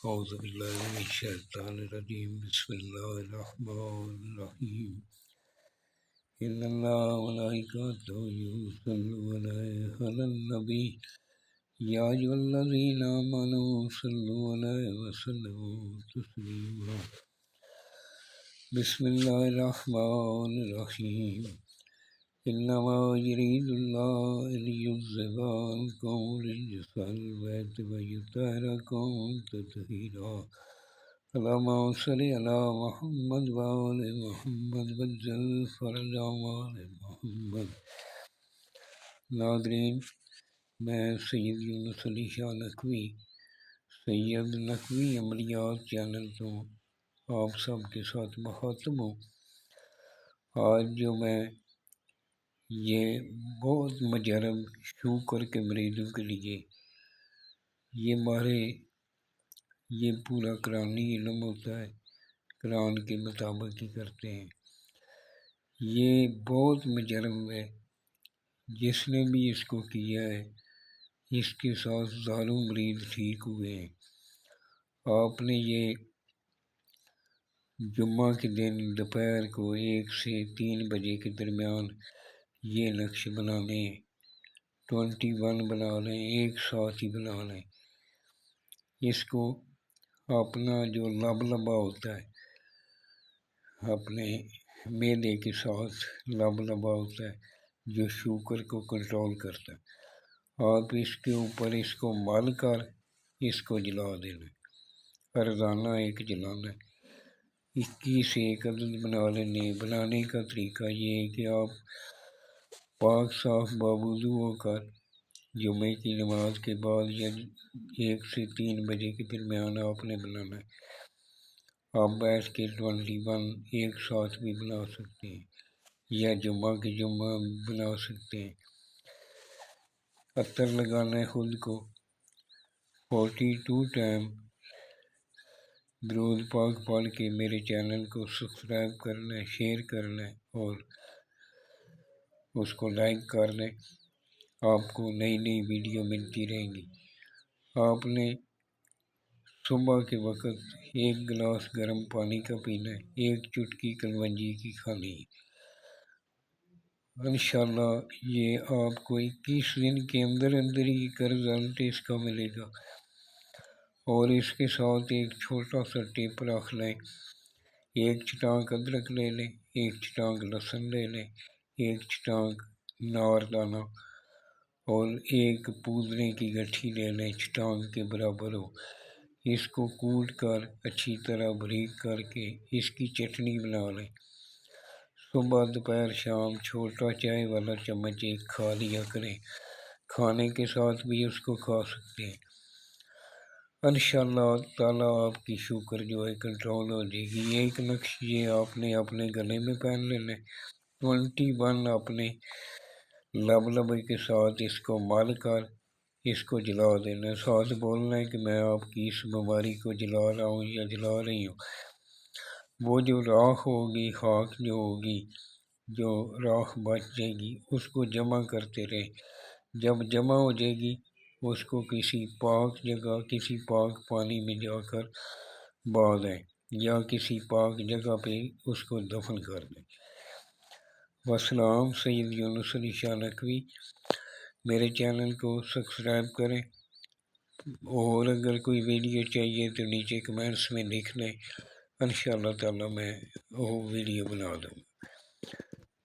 أعوذ بالله من الشيطان الرجيم بسم الله الرحمن الرحيم إن الله وملائكته يصلون على النبي يا أيها الذين آمنوا صلوا عليه وسلموا تسليما بسم الله الرحمن الرحيم إنما يريد الله ليذهب عنكم رجس البيت ويطهركم تطهيرا اللهم صل على محمد وآل محمد وعجل فرج آل محمد۔ ناظرین، میں سید یونس علی شاہ نقوی سید نقوی عملیات چینل تو آپ سب کے ساتھ مخاطب ہوں۔ آج جو میں یہ بہت مجرب شوگر کے مریضوں کے لیے یہ پورا قرآنی علم ہوتا ہے، قرآن کے مطابق ہی کرتے ہیں۔ یہ بہت مجرب ہے، جس نے بھی اس کو کیا ہے اس کے ساتھ ہزاروں مریض ٹھیک ہوئے ہیں۔ آپ نے یہ جمعہ کے دن دوپہر کو 1 سے 3 بجے کے درمیان یہ نقش بنانے ہیں، 21 بنا لیں، ایک ساتھ ہی بنا لیں۔ اس کو اپنا جو لبا ہوتا ہے، اپنے معدے کے ساتھ لبا ہوتا ہے جو شوگر کو کنٹرول کرتا ہے، آپ اس کے اوپر اس کو مل کر اس کو جلا دینا، روزانہ ایک جلانا ہے۔ 21 ایک عدد بنا لینے۔ بنانے کا طریقہ یہ ہے کہ آپ پاک صاف باوضو ہو کر جمعے کی نماز کے بعد یا 1 سے 3 بجے کے درمیان آپ نے بنانا ہے۔ آپ بیٹھ کے 21 ایک ساتھ بھی بنا سکتے ہیں یا جمعہ کے جمعہ بنا سکتے ہیں۔ عطر لگانا ہے خود کو، 42 ٹائم درود پاک پڑھ کے میرے چینل کو سبسکرائب کرنا ہے، شیئر کرنا ہے اور اس کو لائک کر لیں۔ آپ کو نئی نئی ویڈیو ملتی رہیں گی۔ آپ نے صبح کے وقت 1 گلاس گرم پانی کا پینا ہے، 1 چٹکی کلونجی کی کھانی ہے۔ انشاءاللہ یہ آپ کو 21 دن کے اندر ہی کا رزلٹ اس کا ملے گا۔ اور اس کے ساتھ ایک چھوٹا سا ٹپ رکھ لیں، 1 چٹانک ادرک لے لیں، 1 چٹانک لہسن لے لیں، 1 چٹانک نار دانہ اور 1 پودنے کی گٹھی لے لیں، چٹانک کے برابر ہو۔ اس کو کوٹ کر اچھی طرح باریک کر کے اس کی چٹنی بنا لیں۔ صبح دوپہر شام چھوٹا چائے والا چمچ 1 کھا لیا کریں، کھانے کے ساتھ بھی اس کو کھا سکتے ہیں۔ انشاءاللہ تعالیٰ آپ کی شوگر جو ہے کنٹرول ہو جائے گی۔ ایک نقش یہ آپ نے اپنے گلے میں پہن لینا ہے، 21 اپنے لب کے ساتھ اس کو مل کر اس کو جلا دینا ہے، ساتھ بولنا ہے کہ میں آپ کی اس بیماری کو جلا رہا ہوں یا جلا رہی ہوں۔ وہ جو راکھ ہوگی، خاک جو ہوگی، جو راکھ بچ جائے گی اس کو جمع کرتے رہیں۔ جب جمع ہو جائے گی اس کو کسی پاک جگہ، کسی پاک پانی میں جا کر بہا دیں یا کسی پاک جگہ پہ اس کو دفن کر دیں۔ والسلام۔ سید یونس علی شاہ نقوی۔ میرے چینل کو سبسکرائب کریں، اور اگر کوئی ویڈیو چاہیے تو نیچے کمنٹس میں لکھ لیں، انشاءاللہ تعالیٰ میں وہ ویڈیو بنا دوں۔